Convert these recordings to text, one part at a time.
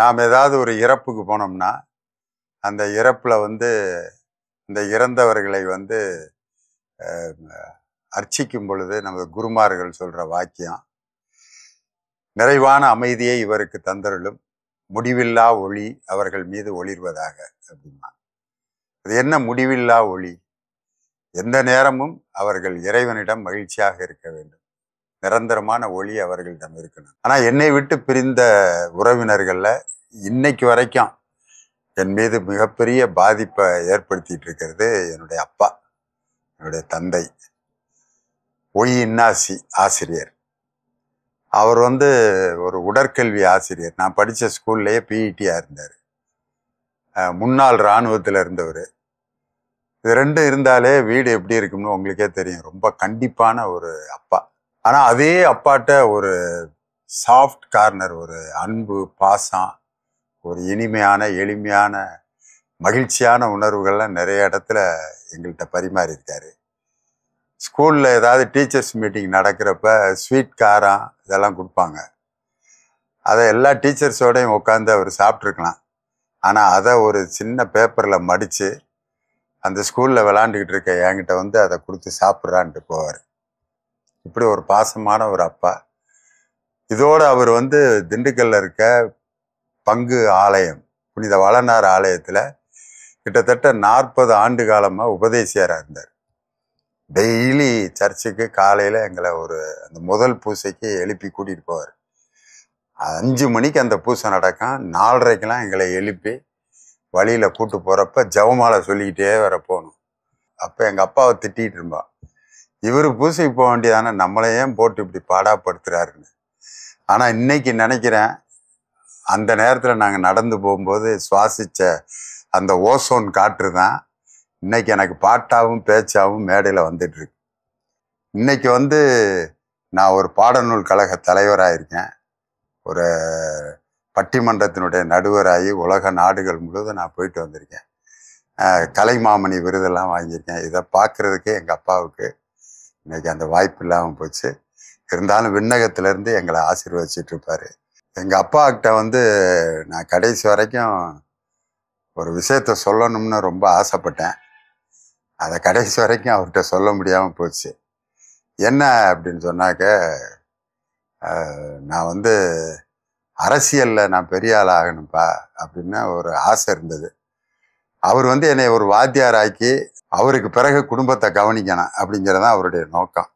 நாம் ஏதாவது ஒரு இறப்புக்கு போனோம்னா அந்த இறப்புல இந்த இறந்தவர்களை அர்ச்சிக்கும் பொழுது நமது குருமார்கள் சொல்ற வாக்கியம், நிறைவான அமைதியை இவருக்கு தந்தருளும், முடிவில்லா ஒளி அவர்கள் மீது ஒளிர்வதாக அப்படின்னா. அது என்ன முடிவில்லா ஒளி? எந்த நேரமும் அவர்கள் இறைவனிடம் மகிழ்ச்சியாக இருக்க வேண்டும், நிரந்தரமான ஒளி அவர்களிடம் இருக்கணும். ஆனா என்னை விட்டு பிரிந்த உறவினர்கள்ல இன்னைக்கு வரைக்கும் என் மீது மிகப்பெரிய பாதிப்பை ஏற்படுத்திட்டு இருக்கிறது என்னுடைய அப்பா, என்னுடைய தந்தை. ஒய் இன்னாசி ஆசிரியர். அவர் ஒரு உடற்கல்வி ஆசிரியர். நான் படித்த ஸ்கூல்லையே பிஇடியா இருந்தார். முன்னாள் இராணுவத்தில் இருந்தவர். இது ரெண்டும் இருந்தாலே வீடு எப்படி இருக்கும்னு உங்களுக்கே தெரியும். ரொம்ப கண்டிப்பான ஒரு அப்பா. ஆனால் அதே அப்பாட்ட ஒரு சாஃப்ட் கார்னர், ஒரு அன்பு, பாசம், ஒரு இனிமையான, எளிமையான, மகிழ்ச்சியான உணர்வுகள்லாம் நிறைய இடத்துல எங்கள்கிட்ட பரிமாறியிருக்காரு. ஸ்கூலில் ஏதாவது டீச்சர்ஸ் மீட்டிங் நடக்கிறப்ப ஸ்வீட் காரம் இதெல்லாம் கொடுப்பாங்க. அதை எல்லா டீச்சர்ஸோடையும் உட்காந்து அவர் சாப்பிட்ருக்கலாம். ஆனால் அதை ஒரு சின்ன பேப்பரில் மடித்து அந்த ஸ்கூலில் விளாண்டுக்கிட்டு இருக்க என்கிட்ட அதை கொடுத்து சாப்பிட்றான்ட்டு போவார். இப்படி ஒரு பாசமான ஒரு அப்பா. இதோடு அவர் திண்டுக்கல்ல இருக்க பங்கு ஆலயம், புனித வளனார் ஆலயத்தில் கிட்டத்தட்ட 40 ஆண்டு காலமாக உபதேசியாராக இருந்தார். டெய்லி சர்ச்சுக்கு காலையில் எங்களை அந்த முதல் பூசைக்கு எழுப்பி கூட்டிகிட்டு போவார். 5 மணிக்கு அந்த பூசை நடக்கும். 4:30க்கெல்லாம் எங்களை எழுப்பி வழியில் கூட்டு போகிறப்ப ஜெபமாலை சொல்லிக்கிட்டே வர போகணும். அப்போ எங்கள் அப்பாவை திட்டிகிட்டு இருப்பான், இவர் பூசைக்கு போக வேண்டியதானே, நம்மளையும் போட்டு இப்படி பாடாப்படுத்துறாருன்னு. ஆனால் இன்னைக்கு நினைக்கிறேன், அந்த நேரத்தில் நாங்கள் நடந்து போகும்போது சுவாசித்த அந்த ஓசோன் காற்று தான் இன்னைக்கு எனக்கு பாட்டாவும் பேச்சாவும் மேடையில் வந்துட்டு இருக்கு. இன்னைக்கு நான் ஒரு பாடநூல் கழக தலைவராக இருக்கேன். ஒரு பட்டிமன்றத்தினுடைய நடுவராகி உலக நாடுகள் முழுவதும் நான் போயிட்டு வந்திருக்கேன். கலைமாமணி விருதெல்லாம் வாங்கியிருக்கேன். இதை பார்க்குறதுக்கே எங்கள் அப்பாவுக்கு இன்னைக்கு அந்த வாய்ப்பு இல்லாமல் போச்சு. இருந்தாலும் விண்ணகத்திலேருந்து எங்களை ஆசீர்வதிச்சிட்டு இருப்பார். எங்கள் அப்பாக்கிட்ட நான் கடைசி வரைக்கும் ஒரு விஷயத்த சொல்லணும்னு ரொம்ப ஆசைப்பட்டேன். அதை கடைசி வரைக்கும் அவர்கிட்ட சொல்ல முடியாமல் போச்சு. என்ன அப்படின்னு சொன்னாக்க, நான் அரசியலில் நான் பெரிய ஆள் ஆகணும்ப்பா அப்படின்னு ஒரு ஆசை இருந்தது. அவர் என்னை ஒரு வாத்தியார் ஆக்கி அவருக்கு பிறகு குடும்பத்தை கவனிக்கணும் அப்படிங்கிறதான் அவருடைய நோக்கம்.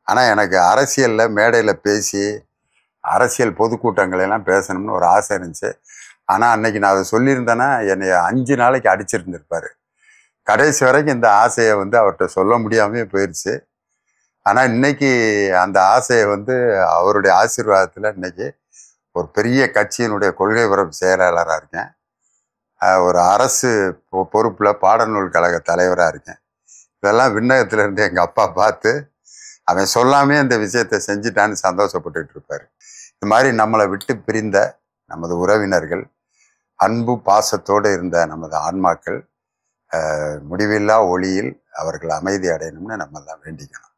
ஆனால் எனக்கு அரசியலில் மேடையில் பேசி அரசியல் பொதுக்கூட்டங்களெல்லாம் பேசணும்னு ஒரு ஆசை இருந்துச்சு. ஆனால் அன்னைக்கு நான் அதை சொல்லியிருந்தேன்னா என்னை 5 நாளைக்கு அடிச்சிருந்துருப்பார். கடைசி வரைக்கும் இந்த ஆசையை அவர்கிட்ட சொல்ல முடியாமே போயிடுச்சு. ஆனால் இன்னைக்கு அந்த ஆசையை அவருடைய ஆசீர்வாதத்தில் இன்னைக்கு ஒரு பெரிய கட்சியினுடைய கொள்கை பரப்பு செயலாளராக இருக்கேன். ஒரு அரசு பொறுப்பில் பாடநூல் கழக தலைவராக இருக்கேன். இதெல்லாம் விண்ணகத்திலேருந்து எங்கள் அப்பா பார்த்து அவன் சொல்லாமே இந்த விஷயத்தை செஞ்சிட்டான்னு சந்தோஷப்பட்டுட்டு இருப்பார். இது மாதிரி நம்மளை விட்டு பிரிந்த நமது உறவினர்கள், அன்பு பாசத்தோடு இருந்த நமது ஆன்மாக்கள் முடிவில்லா ஒளியில் அவர்கள் அமைதி அடையணும்னு நம்ம தான் வேண்டிக்கணும்.